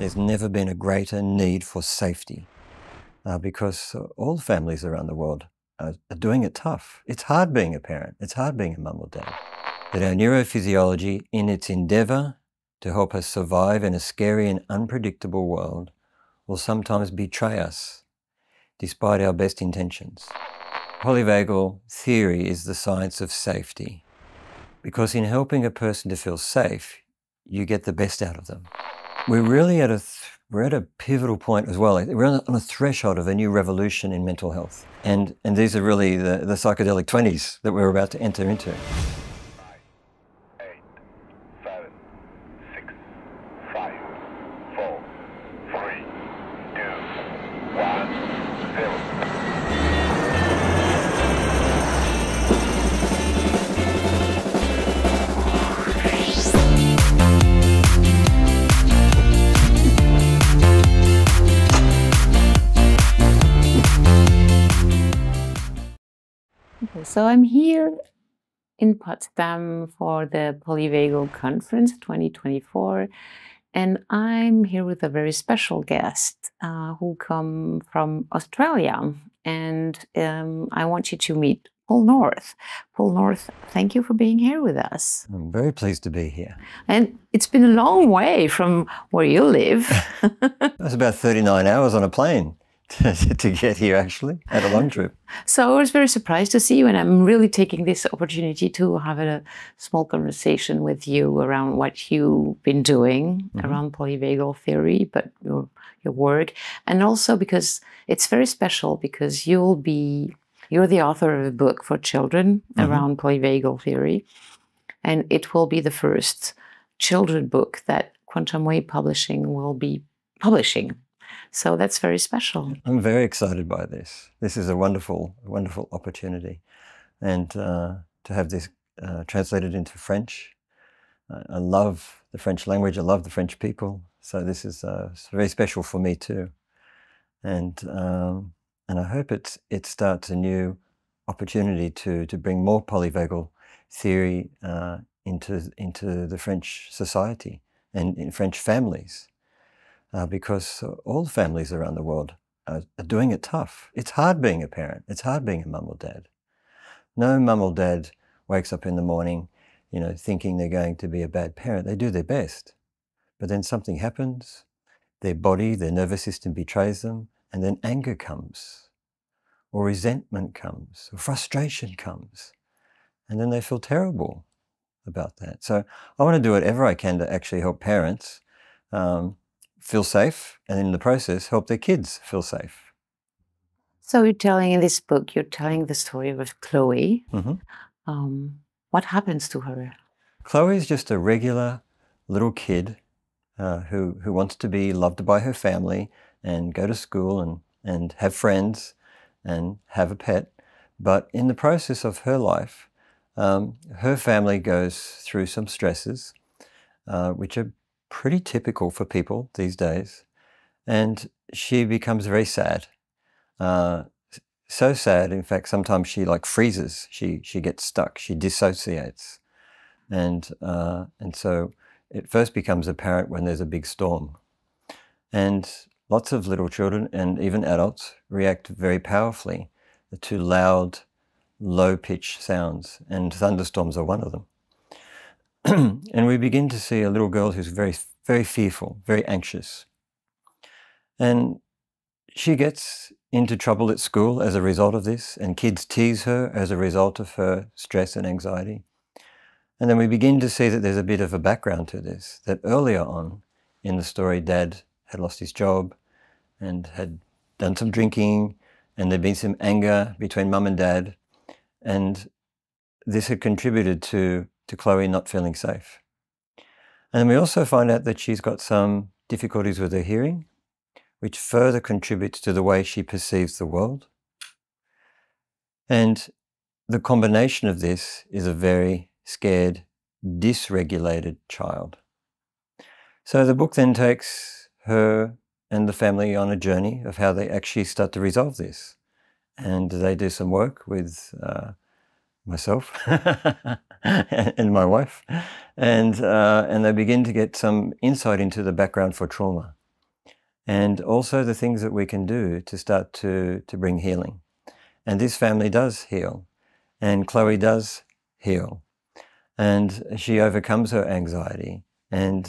There's never been a greater need for safety because all families around the world are doing it tough. It's hard being a parent. It's hard being a mum or dad. But our neurophysiology, in its endeavour to help us survive in a scary and unpredictable world, will sometimes betray us, despite our best intentions. Polyvagal theory is the science of safety, because in helping a person to feel safe, you get the best out of them. We're really at a pivotal point as well. We're on a threshold of a new revolution in mental health. And these are really the psychedelic 20s that we're about to enter into. 9, 8, 7, 6, 5, 4, 3, 2, 1, 0. So I'm here in Potsdam for the Polyvagal Conference 2024, and I'm here with a very special guest who come from Australia, and I want you to meet Paul North. Paul North, thank you for being here with us. I'm very pleased to be here. And it's been a long way from where you live. That's about 39 hours on a plane to get here, actually, at a long trip. So I was very surprised to see you, and I'm really taking this opportunity to have a small conversation with you around what you've been doing around polyvagal theory, but your work, and also because it's very special because you're the author of a book for children around polyvagal theory, and it will be the first children book that Quantum Wave Publishing will be publishing. So that's very special. I'm very excited by this. This is a wonderful, wonderful opportunity. And to have this translated into French. I love the French language. I love the French people. So this is very special for me too. And I hope it starts a new opportunity to bring more polyvagal theory into the French society and in French families. Because all families around the world are doing it tough. It's hard being a parent. It's hard being a mum or dad. No mum or dad wakes up in the morning, thinking they're going to be a bad parent. They do their best. But then something happens, their body, their nervous system betrays them, and then anger comes, or resentment comes, or frustration comes. And then they feel terrible about that. So I want to do whatever I can to actually help parents feel safe, and in the process, help their kids feel safe. So you're telling in this book, you're telling the story of Chloe. What happens to her? Chloe is just a regular little kid who wants to be loved by her family and go to school and have friends and have a pet. But in the process of her life, her family goes through some stresses, which are pretty typical for people these days, and she becomes very sad. So sad, in fact, sometimes she freezes. She gets stuck. She dissociates, and so it first becomes apparent when there's a big storm, and lots of little children and even adults react very powerfully to loud, low-pitched sounds, and thunderstorms are one of them. And we begin to see a little girl who's very, very fearful, very anxious. And she gets into trouble at school as a result of this, and kids tease her as a result of her stress and anxiety. And then we begin to see that there's a bit of a background to this, that earlier on in the story, Dad had lost his job and had done some drinking, and there'd been some anger between Mum and Dad, and this had contributed to Chloe not feeling safe. And then we also find out that she's got some difficulties with her hearing, which further contributes to the way she perceives the world. And the combination of this is a very scared, dysregulated child. So the book then takes her and the family on a journey of how they actually start to resolve this. And they do some work with myself and my wife, and they begin to get some insight into the background for trauma. and also the things that we can do to start to bring healing. And this family does heal, and Chloe does heal, and she overcomes her anxiety, and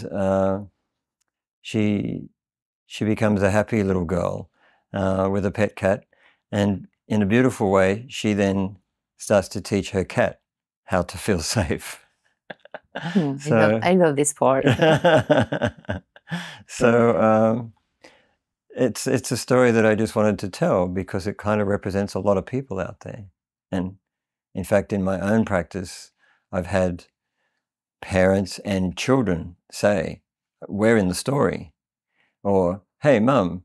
she becomes a happy little girl with a pet cat, and in a beautiful way, she then starts to teach her cat how to feel safe. I love this part. So it's a story that I just wanted to tell because it kind of represents a lot of people out there. And in fact, in my own practice, I've had parents and children say, "We're in the story," or "Hey, Mum,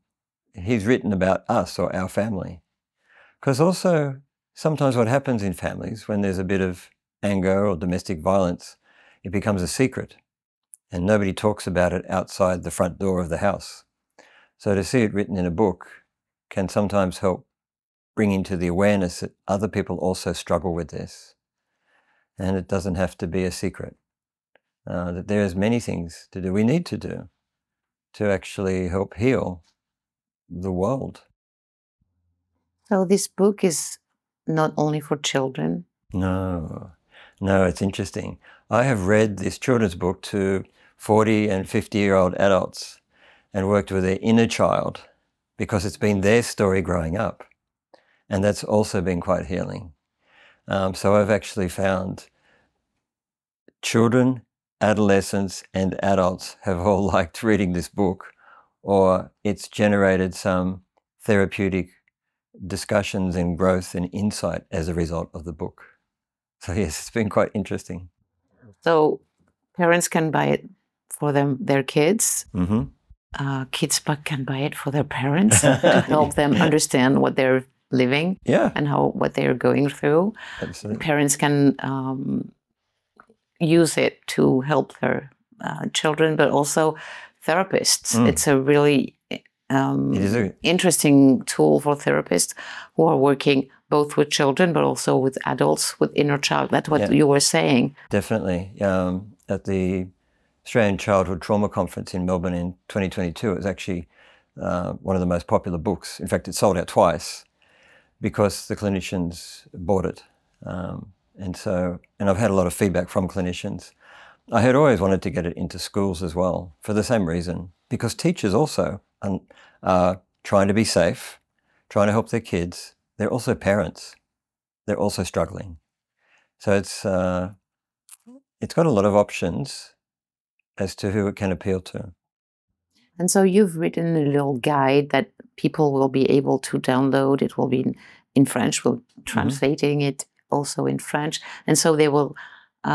he's written about us or our family." Because also sometimes what happens in families when there's a bit of anger or domestic violence, it becomes a secret and nobody talks about it outside the front door of the house. So to see it written in a book can sometimes help bring into the awareness that other people also struggle with this. And it doesn't have to be a secret. That there's many things to do, we need to do, to actually help heal the world. So this book is not only for children? No, it's interesting. I have read this children's book to 40 and 50-year-old adults and worked with their inner child because it's been their story growing up. And that's also been quite healing. So I've actually found children, adolescents, and adults have all liked reading this book, or it's generated some therapeutic discussions and growth and insight as a result of the book. So yes, it's been quite interesting. So parents can buy it for their kids. Mm-hmm. Kids can buy it for their parents to help them understand what they're living and what they're going through. Absolutely. Parents can use it to help their children, but also therapists. It's a really interesting tool for therapists who are working both with children but also with adults with inner child. That's what you were saying. Definitely. At the Australian Childhood Trauma Conference in Melbourne in 2022, it was actually one of the most popular books. In fact, it sold out twice because the clinicians bought it. And I've had a lot of feedback from clinicians. I had always wanted to get it into schools as well for the same reason, because teachers also are trying to be safe, trying to help their kids. They're also parents. They're also struggling. So it's got a lot of options as to who it can appeal to. And so you've written a little guide that people will be able to download. It will be in French. We're translating it also in French. And so they will,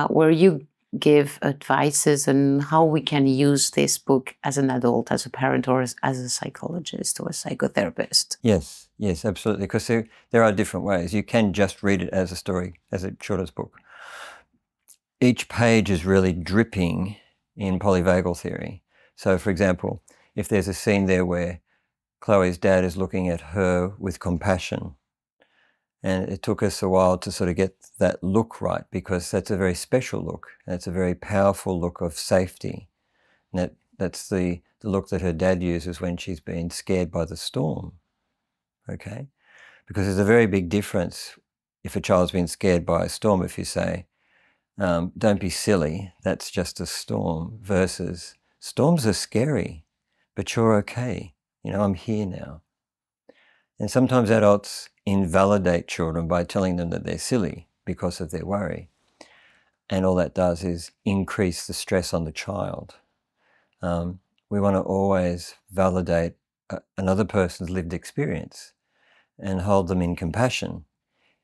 where you give advices on how we can use this book as an adult, as a parent, or as a psychologist or a psychotherapist. Yes, absolutely. Because there are different ways. You can just read it as a story, as a children's book. Each page is really dripping in polyvagal theory. So, for example, if there's a scene there where Chloe's dad is looking at her with compassion, and it took us a while to sort of get that look right, because that's a very special look. That's a very powerful look of safety. And that's the look that her dad uses when she's been scared by the storm. Okay? Because there's a very big difference if a child's been scared by a storm, if you say, don't be silly, that's just a storm, versus storms are scary, but you're okay. You know, I'm here now. And sometimes adults invalidate children by telling them that they're silly because of their worry. And all that does is increase the stress on the child. We want to always validate another person's lived experience and hold them in compassion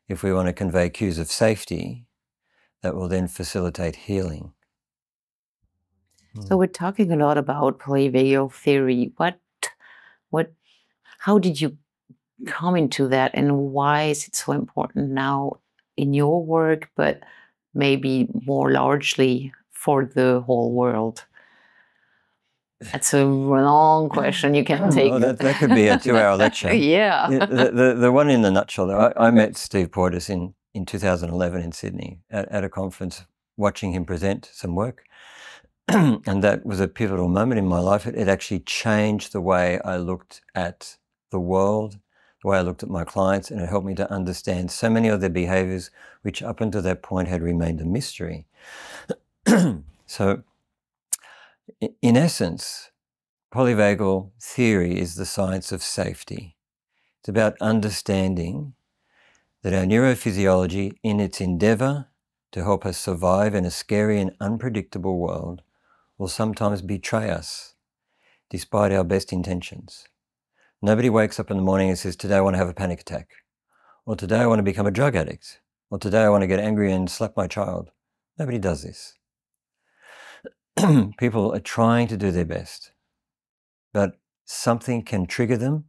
if we want to convey cues of safety that will then facilitate healing. So we're talking a lot about polyvagal theory. How did you come into that, and why is it so important now in your work, but maybe more largely for the whole world? That's a long question. You can take. Oh, that could be a 2-hour lecture. Yeah. The one in the nutshell. I met Steve Poitras in 2011 in Sydney at a conference, watching him present some work. and that was a pivotal moment in my life. It actually changed the way I looked at the world, the way I looked at my clients, and it helped me to understand so many of their behaviors, which up until that point had remained a mystery. So, in essence, polyvagal theory is the science of safety. It's about understanding that our neurophysiology, in its endeavor to help us survive in a scary and unpredictable world, will sometimes betray us, despite our best intentions. Nobody wakes up in the morning and says, today I want to have a panic attack, or today I want to become a drug addict, or today I want to get angry and slap my child. Nobody does this. People are trying to do their best, but something can trigger them.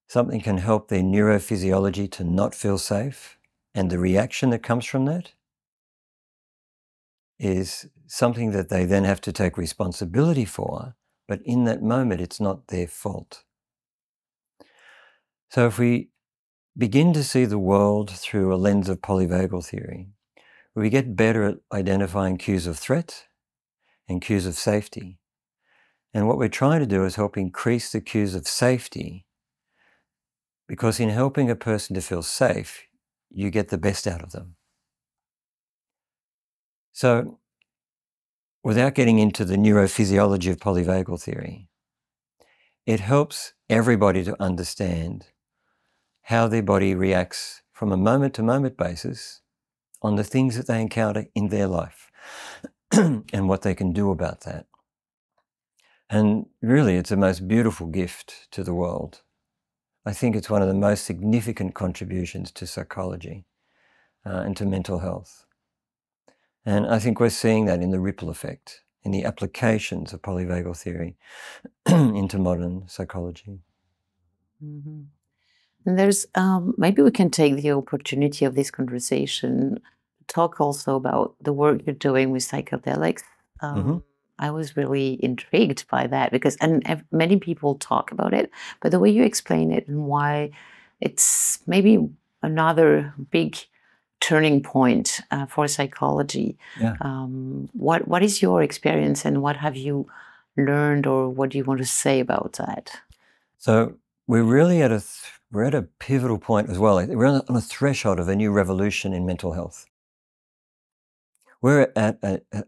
Something can help their neurophysiology to not feel safe, and the reaction that comes from that is something that they then have to take responsibility for, but in that moment it's not their fault. So if we begin to see the world through a lens of polyvagal theory, we get better at identifying cues of threat and cues of safety. And what we're trying to do is help increase the cues of safety, because in helping a person to feel safe, you get the best out of them. So, without getting into the neurophysiology of polyvagal theory, it helps everybody to understand how their body reacts from a moment-to-moment basis on the things that they encounter in their life and what they can do about that. And really, it's the most beautiful gift to the world. I think it's one of the most significant contributions to psychology and to mental health. And I think we're seeing that in the ripple effect, in the applications of polyvagal theory into modern psychology. Mm-hmm. And there's, maybe we can take the opportunity of this conversation to talk also about the work you're doing with psychedelics. I was really intrigued by that because, and many people talk about it, but the way you explain it and why it's maybe another big turning point for psychology. Yeah. What is your experience and what have you learned, or what do you want to say about that? So we're really at a pivotal point as well. We're on a threshold of a new revolution in mental health. We're at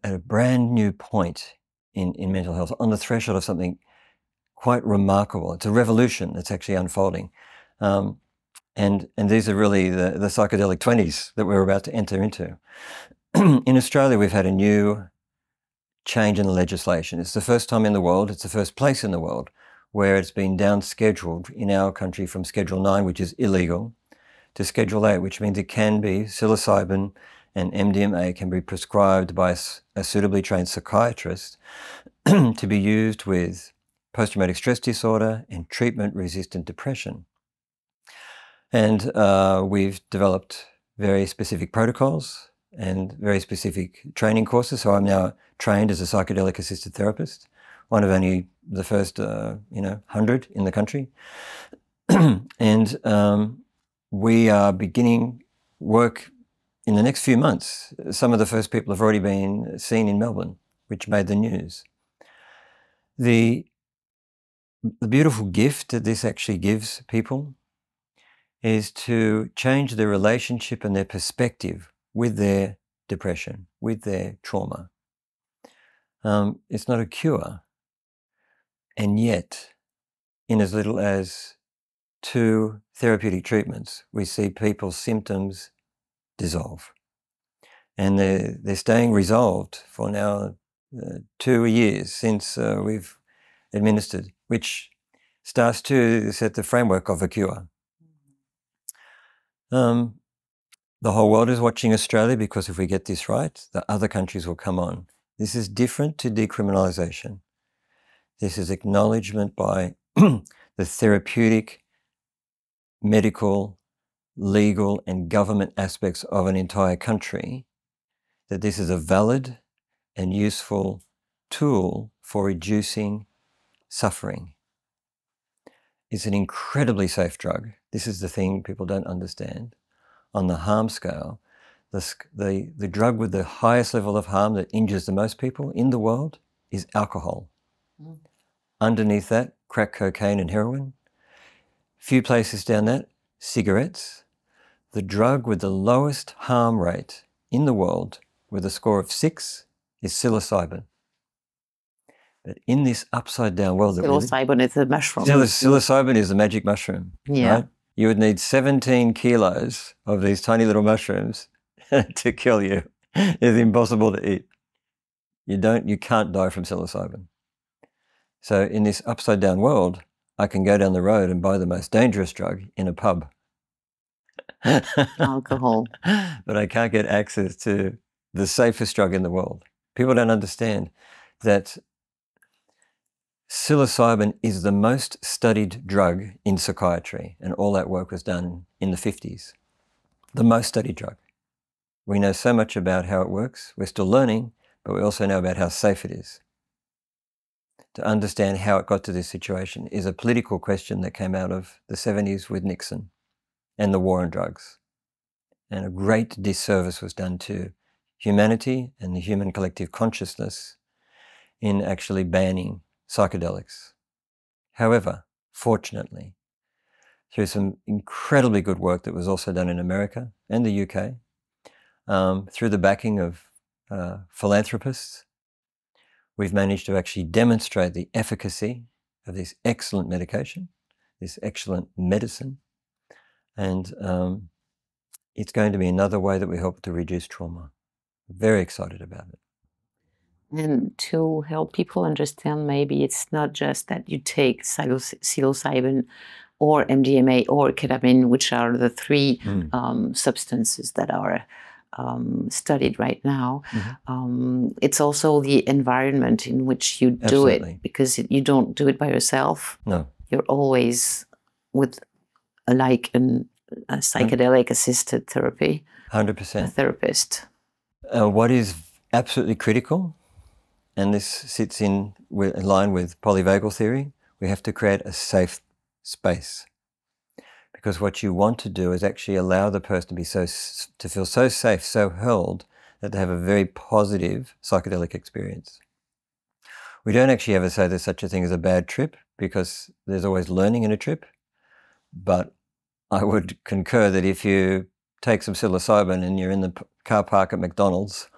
a brand new point in mental health, on the threshold of something quite remarkable. It's a revolution that's actually unfolding. And these are really the psychedelic 20s that we're about to enter into. In Australia, we've had a new change in the legislation. It's the first time in the world, it's the first place in the world where it's been down-scheduled in our country from Schedule 9, which is illegal, to Schedule 8, which means it can be psilocybin and MDMA can be prescribed by a suitably trained psychiatrist to be used with post-traumatic stress disorder and treatment-resistant depression. And we've developed very specific protocols and very specific training courses. So I'm now trained as a psychedelic-assisted therapist, one of only the first 100 in the country. And we are beginning work in the next few months. Some of the first people have already been seen in Melbourne, which made the news. The beautiful gift that this actually gives people is to change their relationship and their perspective with their depression, with their trauma. It's not a cure. And yet, in as little as 2 therapeutic treatments, we see people's symptoms dissolve. And they're staying resolved for now 2 years since we've administered, which starts to set the framework of a cure. The whole world is watching Australia, because if we get this right, the other countries will come on. This is different to decriminalisation. This is acknowledgement by the therapeutic, medical, legal and government aspects of an entire country that this is a valid and useful tool for reducing suffering. It's an incredibly safe drug. This is the thing people don't understand. On the harm scale, the drug with the highest level of harm that injures the most people in the world is alcohol. Mm. Underneath that, crack cocaine and heroin. Few places down that, cigarettes. The drug with the lowest harm rate in the world, with a score of 6, is psilocybin. But in this upside down world that we live, Psilocybin is a mushroom. psilocybin is the magic mushroom. Yeah. Right? You would need 17 kilos of these tiny little mushrooms to kill you. It's impossible to eat. You can't die from psilocybin. So in this upside down world, I can go down the road and buy the most dangerous drug in a pub. Alcohol. But I can't get access to the safest drug in the world. People don't understand that psilocybin is the most studied drug in psychiatry, and all that work was done in the 50s. The most studied drug. We know so much about how it works. We're still learning, but we also know about how safe it is. To understand how it got to this situation is a political question that came out of the 70s with Nixon and the war on drugs. And a great disservice was done to humanity and the human collective consciousness in actually banning psychedelics. However, fortunately, through some incredibly good work that was also done in America and the UK, through the backing of philanthropists, we've managed to actually demonstrate the efficacy of this excellent medication, this excellent medicine, and it's going to be another way that we help to reduce trauma. Very excited about it. And to help people understand, maybe it's not just that you take psilocybin or MDMA or ketamine, which are the three substances that are studied right now. It's also the environment in which you do Absolutely. it, because you don't do it by yourself. No. You're always with a psychedelic assisted therapy, 100%. a therapist. What is absolutely critical, and this sits in line with polyvagal theory, we have to create a safe space. Because what you want to do is actually allow the person to feel so safe, so held, that they have a very positive psychedelic experience. We don't actually ever say there's such a thing as a bad trip, because there's always learning in a trip. But I would concur that if you take some psilocybin and you're in the car park at McDonald's,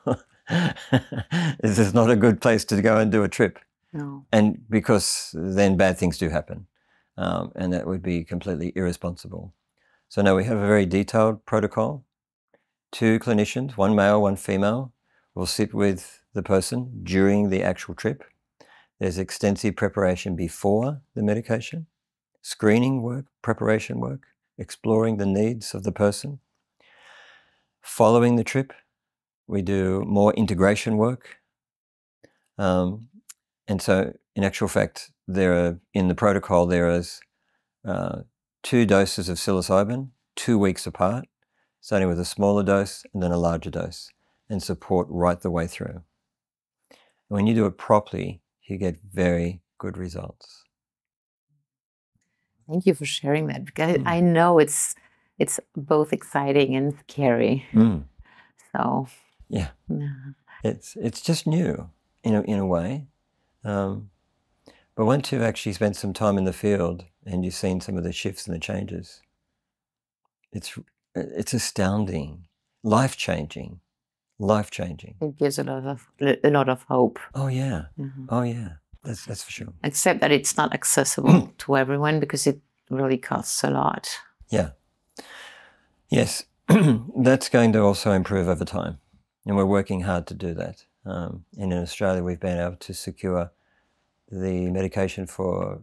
this is not a good place to go and do a trip. No. And because then bad things do happen. And that would be completely irresponsible. So no, we have a very detailed protocol. 2 clinicians, 1 male, 1 female, will sit with the person during the actual trip. There's extensive preparation before the medication, screening work, preparation work, exploring the needs of the person. Following the trip, we do more integration work. And so, in actual fact, in the protocol, there is 2 doses of psilocybin, 2 weeks apart, starting with a smaller dose and then a larger dose, and support right the way through. And when you do it properly, you get very good results. Thank you for sharing that, because I know it's both exciting and scary. So yeah, it's just new in a way. But once you've actually spent some time in the field and you've seen some of the shifts and the changes, it's astounding, life-changing. It gives a lot of hope. Oh yeah, oh yeah, that's for sure. Except that it's not accessible to everyone, because it really costs a lot. Yeah. Yes, that's going to also improve over time, and we're working hard to do that. And in Australia, we've been able to secure the medication for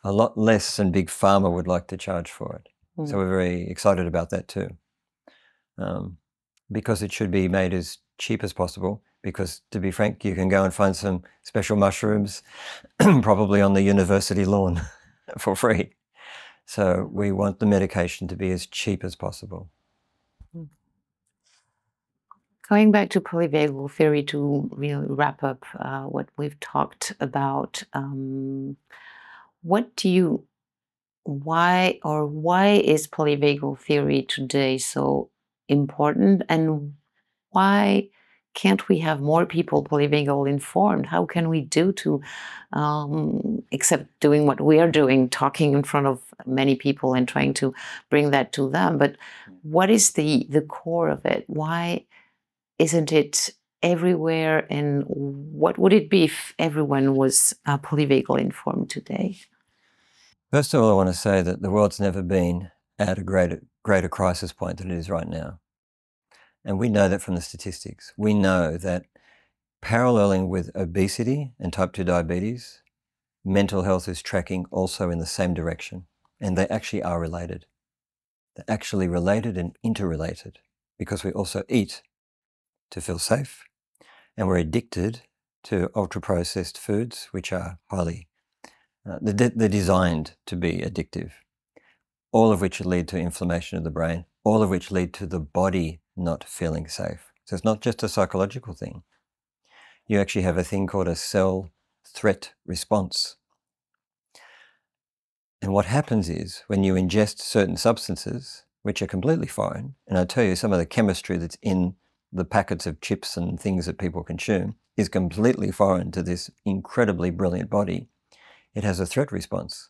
a lot less than Big Pharma would like to charge for it. So we're very excited about that too. Because it should be made as cheap as possible, because to be frank, you can go and find some special mushrooms probably on the university lawn for free. So we want the medication to be as cheap as possible. Going back to polyvagal theory to really wrap up what we've talked about, why is polyvagal theory today so important, and why can't we have more people polyvagal informed? How can we do to, except doing what we are doing, talking in front of many people and trying to bring that to them? But what is the core of it? Why isn't it everywhere? And what would it be if everyone was polyvagal informed today? First of all, I want to say that the world's never been at a greater crisis point than it is right now. And we know that from the statistics. We know that paralleling with obesity and type 2 diabetes, mental health is tracking also in the same direction. And they actually are related. They're actually related and interrelated, because we also eat to feel safe, and we're addicted to ultra-processed foods, which are highly, they're designed to be addictive, all of which lead to inflammation of the brain, all of which lead to the body not feeling safe. So it's not just a psychological thing. You actually have a thing called a cell threat response. And what happens is when you ingest certain substances, which are completely foreign, and I tell you some of the chemistry that's in the packets of chips and things that people consume is completely foreign to this incredibly brilliant body, it has a threat response.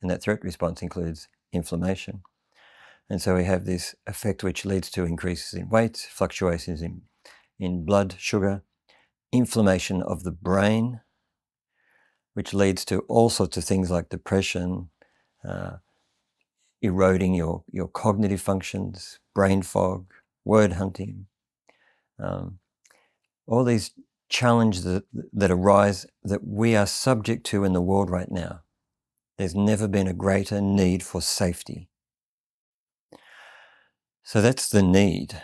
And that threat response includes inflammation. And so we have this effect which leads to increases in weight, fluctuations in blood sugar, inflammation of the brain, which leads to all sorts of things like depression, eroding your cognitive functions, brain fog, word hunting, all these challenges that arise that we are subject to in the world right now. There's never been a greater need for safety. So that's the need.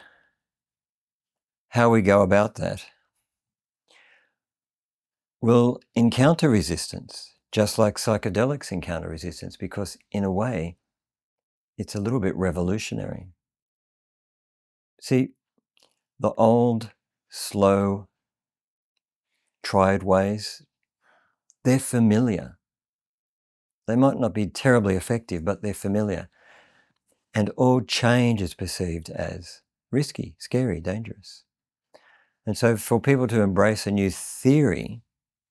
How we go about that? We'll encounter resistance, just like psychedelics encounter resistance, because in a way, it's a little bit revolutionary. See, the old, slow, tried ways, they're familiar. They might not be terribly effective, but they're familiar. And all change is perceived as risky, scary, dangerous. And so for people to embrace a new theory,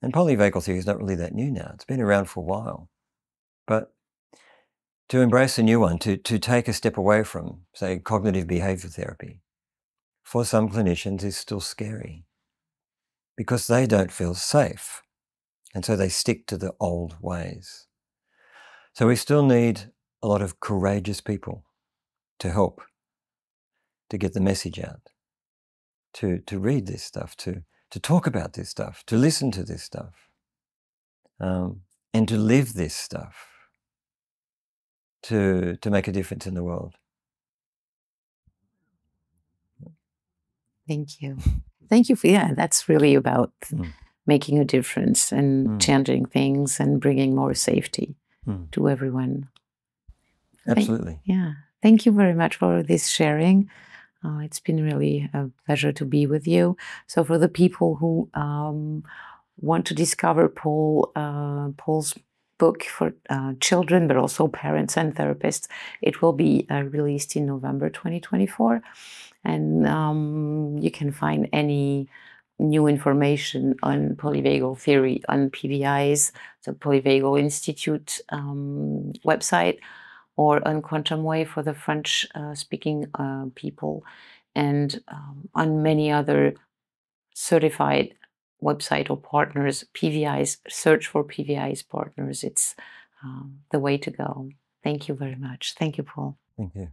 and polyvagal theory is not really that new now, it's been around for a while, but to embrace a new one, to take a step away from, say, cognitive behavior therapy, for some clinicians is still scary because they don't feel safe. And so they stick to the old ways. So we still need a lot of courageous people to help, to get the message out, to read this stuff, to talk about this stuff, to listen to this stuff, and to live this stuff, to make a difference in the world. Thank you. Thank you for, that's really about making a difference and changing things and bringing more safety to everyone. Absolutely. Thank you very much for this sharing. It's been really a pleasure to be with you. So for the people who want to discover Paul's book for children, but also parents and therapists, it will be released in November 2024. And you can find any new information on polyvagal theory on PVI's, the Polyvagal Institute website, or on Quantum Wave for the French-speaking people, and on many other certified website or partners. PVI's, search for PVI's partners. It's the way to go. Thank you very much. Thank you, Paul. Thank you.